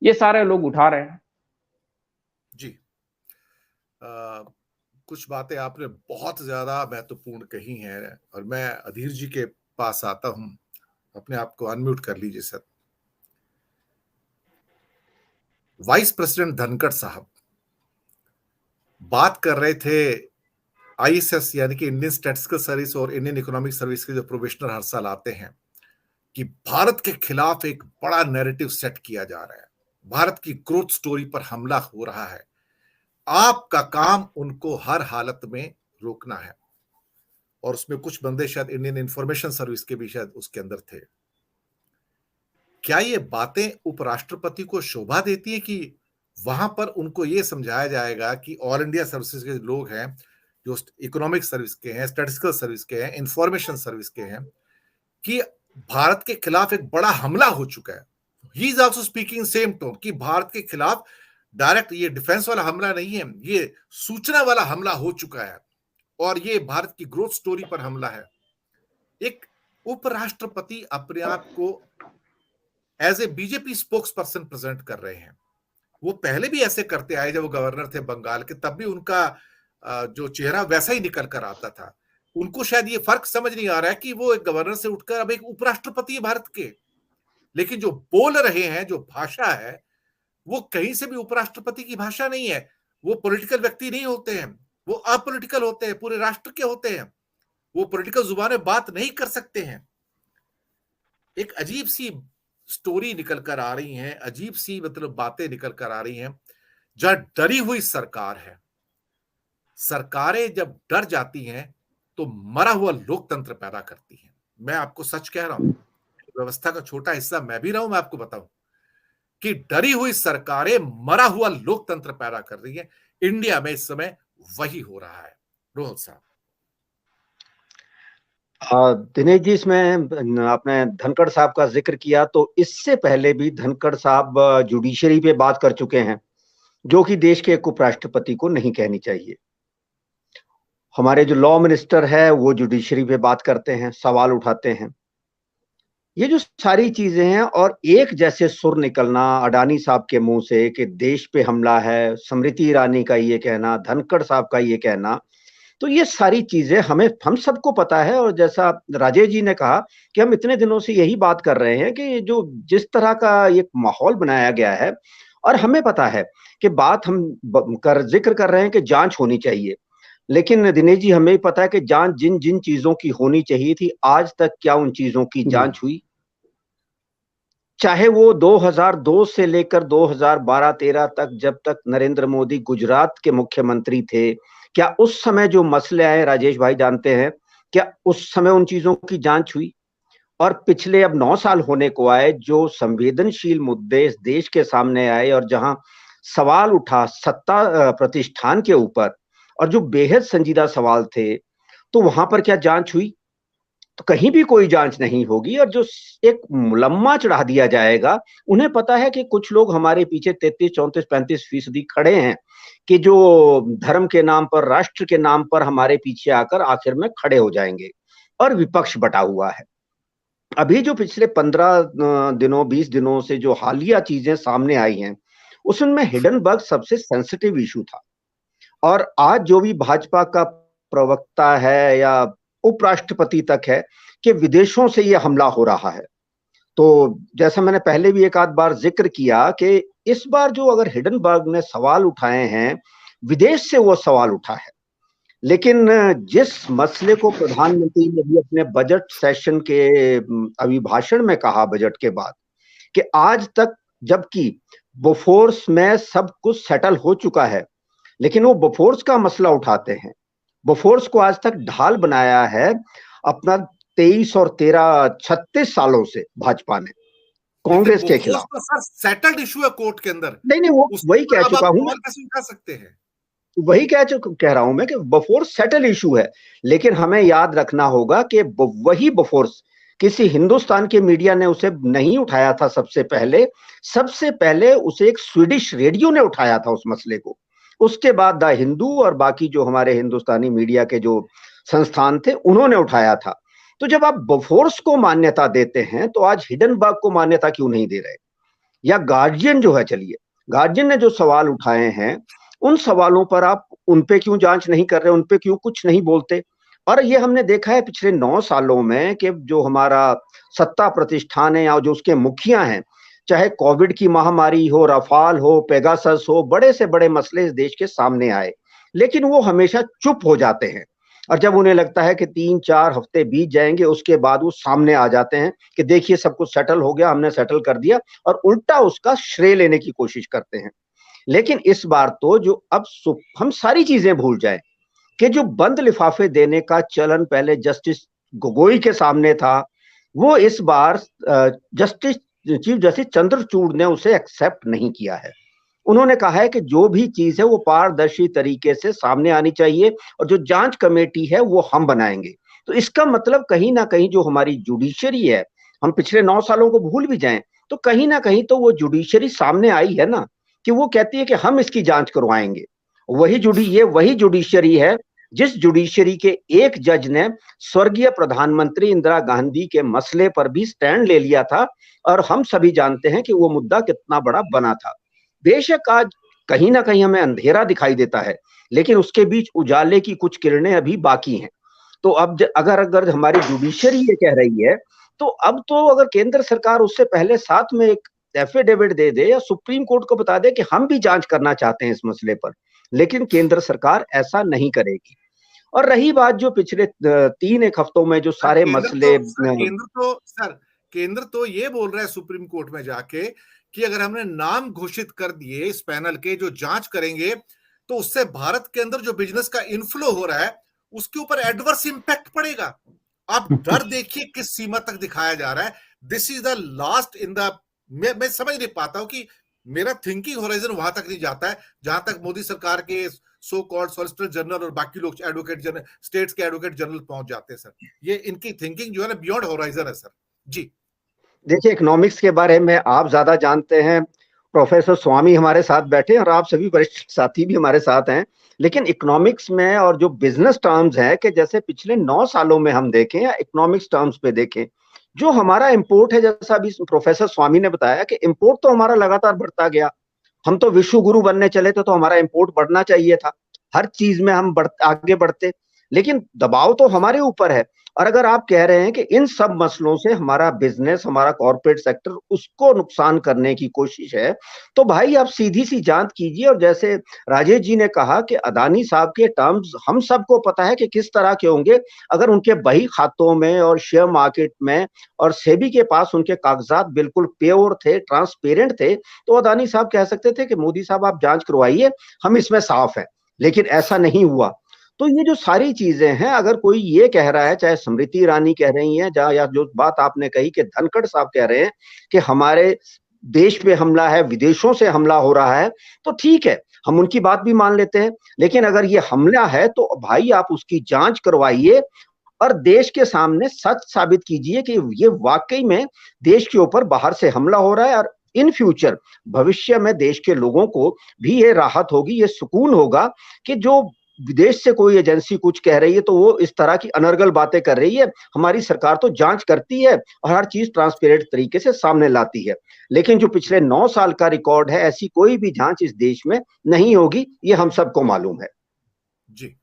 ये सारे लोग उठा रहे हैं। जी। कुछ बातें आपने बहुत ज्यादा महत्वपूर्ण कही हैं और मैं अधीर जी के पास आता हूं। अपने आप को अनम्यूट कर लीजिए सर। वाइस प्रेसिडेंट धनखड़ साहब बात कर रहे थे आईएसएस यानी कि इंडियन स्टैटिस्टिकल सर्विस और इंडियन इकोनॉमिक सर्विस के जो प्रोबेशनर हर साल आते हैं कि भारत के खिलाफ एक बड़ा नैरेटिव सेट किया जा रहा है, भारत की ग्रोथ स्टोरी पर हमला हो रहा है, आपका काम उनको हर हालत में रोकना है। और उसमें कुछ बंदे शायद इंडियन इंफॉर्मेशन सर्विस के भी शायद उसके अंदर थे। क्या ये बातें उपराष्ट्रपति को शोभा देती है कि वहां पर उनको ये समझाया जाएगा कि ऑल इंडिया सर्विसेज के लोग हैं, जो इकोनॉमिक सर्विस के हैं, स्टैटिस्टिकल सर्विस के हैं, इंफॉर्मेशन सर्विस के हैं, कि भारत के खिलाफ एक बड़ा हमला हो चुका है। He is also speaking same tone कि भारत के खिलाफ डायरेक्ट ये डिफेंस वाला हमला नहीं है, ये सूचना वाला हमला हो चुका है और ये भारत की ग्रोथ स्टोरी पर हमला है। एक उपराष्ट्रपति अपने आप को as a BJP spokesperson present कर रहे हैं। वो पहले भी ऐसे करते आए, जब वो गवर्नर थे बंगाल के, तब भी उनका जो चेहरा वैसा ही निकल कर आता था। उनको शायद ये फर्क समझ नहीं आ रहा है कि वो एक गवर्नर से उठकर अब एक उपराष्ट्रपति है भारत के। लेकिन जो बोल रहे हैं, जो भाषा है, वो कहीं से भी उपराष्ट्रपति की भाषा नहीं है। वो पॉलिटिकल व्यक्ति नहीं होते हैं, वो अपॉलिटिकल होते हैं, पूरे राष्ट्र के होते हैं। वो पॉलिटिकल जुबान बात नहीं कर सकते हैं। एक अजीब सी स्टोरी निकल कर आ रही हैं, अजीब सी मतलब बातें निकल कर आ रही हैं। जहां डरी हुई सरकार है, सरकारें जब डर जाती हैं तो मरा हुआ लोकतंत्र पैदा करती हैं। मैं आपको सच कह रहा हूं, व्यवस्था का छोटा हिस्सा मैं भी रहा हूं, मैं आपको बताऊं कि डरी हुई सरकारें मरा हुआ लोकतंत्र पैदा कर रही हैं। इंडिया में इस समय वही हो रहा है। रोहन साहब। दिनेश जी, इसमें आपने धनखड़ साहब का जिक्र किया, तो इससे पहले भी धनखड़ साहब जुडिशरी पे बात कर चुके हैं, जो कि देश के एक उपराष्ट्रपति को नहीं कहनी चाहिए। हमारे जो लॉ मिनिस्टर है वो जुडिशरी पे बात करते हैं, सवाल उठाते हैं। ये जो सारी चीजें हैं और एक जैसे सुर निकलना अडानी साहब के मुंह से कि देश पे हमला है, स्मृति ईरानी का ये कहना, धनखड़ साहब का ये कहना, तो ये सारी चीजें हम सबको पता है। और जैसा राजेश जी ने कहा कि हम इतने दिनों से यही बात कर रहे हैं कि जो जिस तरह का एक माहौल बनाया गया है, और हमें पता है कि बात हम जिक्र कर रहे हैं कि जांच होनी चाहिए, लेकिन दिनेश जी हमें पता है कि जांच जिन जिन चीजों की होनी चाहिए थी, आज तक क्या उन चीजों की जांच हुई? चाहे वो 2002 से लेकर 2012-13 तक, जब तक नरेंद्र मोदी गुजरात के मुख्यमंत्री थे, क्या उस समय जो मसले आए, राजेश भाई जानते हैं, क्या उस समय उन चीजों की जांच हुई? और पिछले अब 9 साल होने को आए, जो संवेदनशील मुद्दे इस देश के सामने आए और जहां सवाल उठा सत्ता प्रतिष्ठान के ऊपर, और जो बेहद संजीदा सवाल थे, तो वहां पर क्या जांच हुई? तो कहीं भी कोई जांच नहीं होगी। और जो एक मुलम्मा चढ़ा दिया जाएगा, उन्हें पता है कि कुछ लोग हमारे पीछे 33, 34, 35% खड़े हैं कि जो धर्म के नाम पर, राष्ट्र के नाम पर हमारे पीछे आकर आखिर में खड़े हो जाएंगे, और विपक्ष बटा हुआ है। अभी जो पिछले 15 दिनों 20 दिनों से जो हालिया चीजें सामने आई हैं, उसमें हिडनबर्ग सबसे सेंसिटिव इशू था। और आज जो भी भाजपा का प्रवक्ता है या उपराष्ट्रपति तक है कि विदेशों से ये हमला हो रहा है, तो जैसा मैंने पहले भी एक आध बार जिक्र किया कि इस बार जो अगर हिडनबर्ग ने सवाल उठाए हैं, विदेश से वो सवाल उठा है। लेकिन जिस मसले को प्रधानमंत्री ने भी अपने बजट सेशन के अभिभाषण में कहा बजट के बाद, कि आज तक जबकि बोफोर्स में सब कुछ सेटल हो चुका है, लेकिन वो बोफोर्स का मसला उठाते हैं। बोफोर्स को आज तक ढाल बनाया है अपना 23 और 13 36 सालों से भाजपा ने कांग्रेस के खिलाफ। तो सर सेटल्ड इशू है कोर्ट के अंदर। नहीं, वो वही कह चुका हूं, कैसे उठा सकते हैं? वही कह रहा हूं मैं कि बोफोर्स सेटल इशू है। लेकिन हमें याद रखना होगा कि वही बोफोर्स किसी हिंदुस्तान के मीडिया ने उसे नहीं उठाया था। सबसे पहले उसे एक स्वीडिश रेडियो ने उठाया था उस मसले को। उसके बाद द हिंदू और बाकी जो हमारे हिंदुस्तानी मीडिया के जो संस्थान थे, उन्होंने उठाया था। तो जब आप बोफोर्स को मान्यता देते हैं, तो आज हिडनबर्ग को मान्यता क्यों नहीं दे रहे? या गार्जियन जो है, चलिए गार्जियन ने जो सवाल उठाए हैं उन सवालों पर आप उन पे क्यों जांच नहीं कर रहे, उन पे क्यों कुछ नहीं बोलते। और ये हमने देखा है पिछले 9 सालों में कि जो हमारा सत्ता प्रतिष्ठान है या जो उसके मुखिया हैं, चाहे कोविड की महामारी हो, रफाल हो, पेगासस हो, बड़े से बड़े मसले इस देश के सामने आए, लेकिन वो हमेशा चुप हो जाते हैं। और जब उन्हें लगता है कि 3-4 हफ्ते बीत जाएंगे, उसके बाद वो सामने आ जाते हैं कि देखिए सब कुछ सेटल हो गया, हमने सेटल कर दिया, और उल्टा उसका श्रेय लेने की कोशिश करते हैं। लेकिन इस बार तो जो अब हम सारी चीजें भूल जाएं कि जो बंद लिफाफे देने का चलन पहले जस्टिस गोगोई के सामने था, वो इस बार जस्टिस चीफ जस्टिस चंद्रचूड़ ने उसे एक्सेप्ट नहीं किया है। उन्होंने कहा है कि जो भी चीज है वो पारदर्शी तरीके से सामने आनी चाहिए, और जो जांच कमेटी है वो हम बनाएंगे। तो इसका मतलब कहीं ना कहीं जो हमारी जुडिशरी है, हम पिछले 9 सालों को भूल भी जाएं तो कहीं ना कहीं तो वो जुडिशरी सामने आई है ना, कि वो कहती है कि हम इसकी जांच करवाएंगे। वही जुडिशरी है जिस जुडिशरी के एक जज ने स्वर्गीय प्रधानमंत्री इंदिरा गांधी के मसले पर भी स्टैंड ले लिया था, और हम सभी जानते हैं कि वो मुद्दा कितना बड़ा बना था। बेशक आज कहीं ना कहीं हमें अंधेरा दिखाई देता है, लेकिन उसके बीच उजाले की कुछ किरणें अभी बाकी हैं। तो अब अगर अगर हमारी जुडिशरी ये कह रही है, तो अब तो अगर केंद्र सरकार उससे पहले साथ में एक एफिडेविट दे दे या सुप्रीम कोर्ट को बता दे कि हम भी जांच करना चाहते हैं इस मसले पर, लेकिन केंद्र सरकार ऐसा नहीं करेगी। और रही बात जो पिछले 3-1 हफ्तों में जो सारे मसले, केंद्र तो ये बोल रहा है सुप्रीम कोर्ट में जाके कि अगर हमने नाम घोषित कर दिए इस पैनल के जो जांच करेंगे, तो उससे भारत के अंदर जो बिजनेस का इनफ्लो हो रहा है उसके ऊपर एडवर्स इंपैक्ट पड़ेगा। आप डर देखिए किस सीमा तक दिखाया जा रहा है। This is the last in the, मैं समझ नहीं पाता हूं कि मेरा थिंकिंग होराइजन वहां तक नहीं जाता है जहां तक मोदी सरकार के सो कॉल्ड सॉलिसिटर जनरल और बाकी लोग एडवोकेट जनरल, स्टेट्स के एडवोकेट जनरल पहुंच जाते हैं सर। ये इनकी थिंकिंग जो है ना बियॉन्ड होराइजन है सर। जी देखिए, इकोनॉमिक्स के बारे में आप ज्यादा जानते हैं, प्रोफेसर स्वामी हमारे साथ बैठे हैं और आप सभी वरिष्ठ साथी भी हमारे साथ हैं। लेकिन इकोनॉमिक्स में और जो बिजनेस टर्म्स है कि जैसे पिछले 9 सालों में हम देखें या इकोनॉमिक्स टर्म्स पे देखें, जो हमारा इंपोर्ट है, जैसा अभी प्रोफेसर स्वामी ने बताया कि इंपोर्ट तो हमारा लगातार बढ़ता गया। हम तो विश्व गुरु बनने चले थे, तो हमारा इंपोर्ट बढ़ना चाहिए था, हर चीज में हम आगे बढ़ते। लेकिन दबाव तो हमारे ऊपर है। और अगर आप कह रहे हैं कि इन सब मसलों से हमारा बिजनेस, हमारा कॉर्पोरेट सेक्टर, उसको नुकसान करने की कोशिश है, तो भाई आप सीधी सी जांच कीजिए। और जैसे राजेश जी ने कहा कि अदानी साहब के टर्म्स हम सबको पता है कि किस तरह के होंगे। अगर उनके बही खातों में और शेयर मार्केट में और सेबी के पास उनके कागजात बिल्कुल प्योर थे, ट्रांसपेरेंट थे, तो अदानी साहब कह सकते थे कि मोदी साहब आप जांच करवाइए, हम इसमें साफ हैं। लेकिन ऐसा नहीं हुआ। तो ये जो सारी चीजें हैं, अगर कोई ये कह रहा है, चाहे स्मृति ईरानी कह रही हैं या जो बात आपने कही कि धनखड़ साहब कह रहे हैं कि हमारे देश पे हमला है, विदेशों से हमला हो रहा है, तो ठीक है, हम उनकी बात भी मान लेते हैं। लेकिन अगर ये हमला है तो भाई आप उसकी जांच करवाइए और देश के सामने सच साबित कीजिए कि ये वाकई में देश के ऊपर बाहर से हमला हो रहा है। और इन फ्यूचर भविष्य में देश के लोगों को भी ये राहत होगी, ये सुकून होगा कि जो विदेश से कोई एजेंसी कुछ कह रही है तो वो इस तरह की अनर्गल बातें कर रही है, हमारी सरकार तो जांच करती है और हर चीज ट्रांसपेरेंट तरीके से सामने लाती है। लेकिन जो पिछले 9 साल का रिकॉर्ड है, ऐसी कोई भी जांच इस देश में नहीं होगी, ये हम सबको मालूम है। जी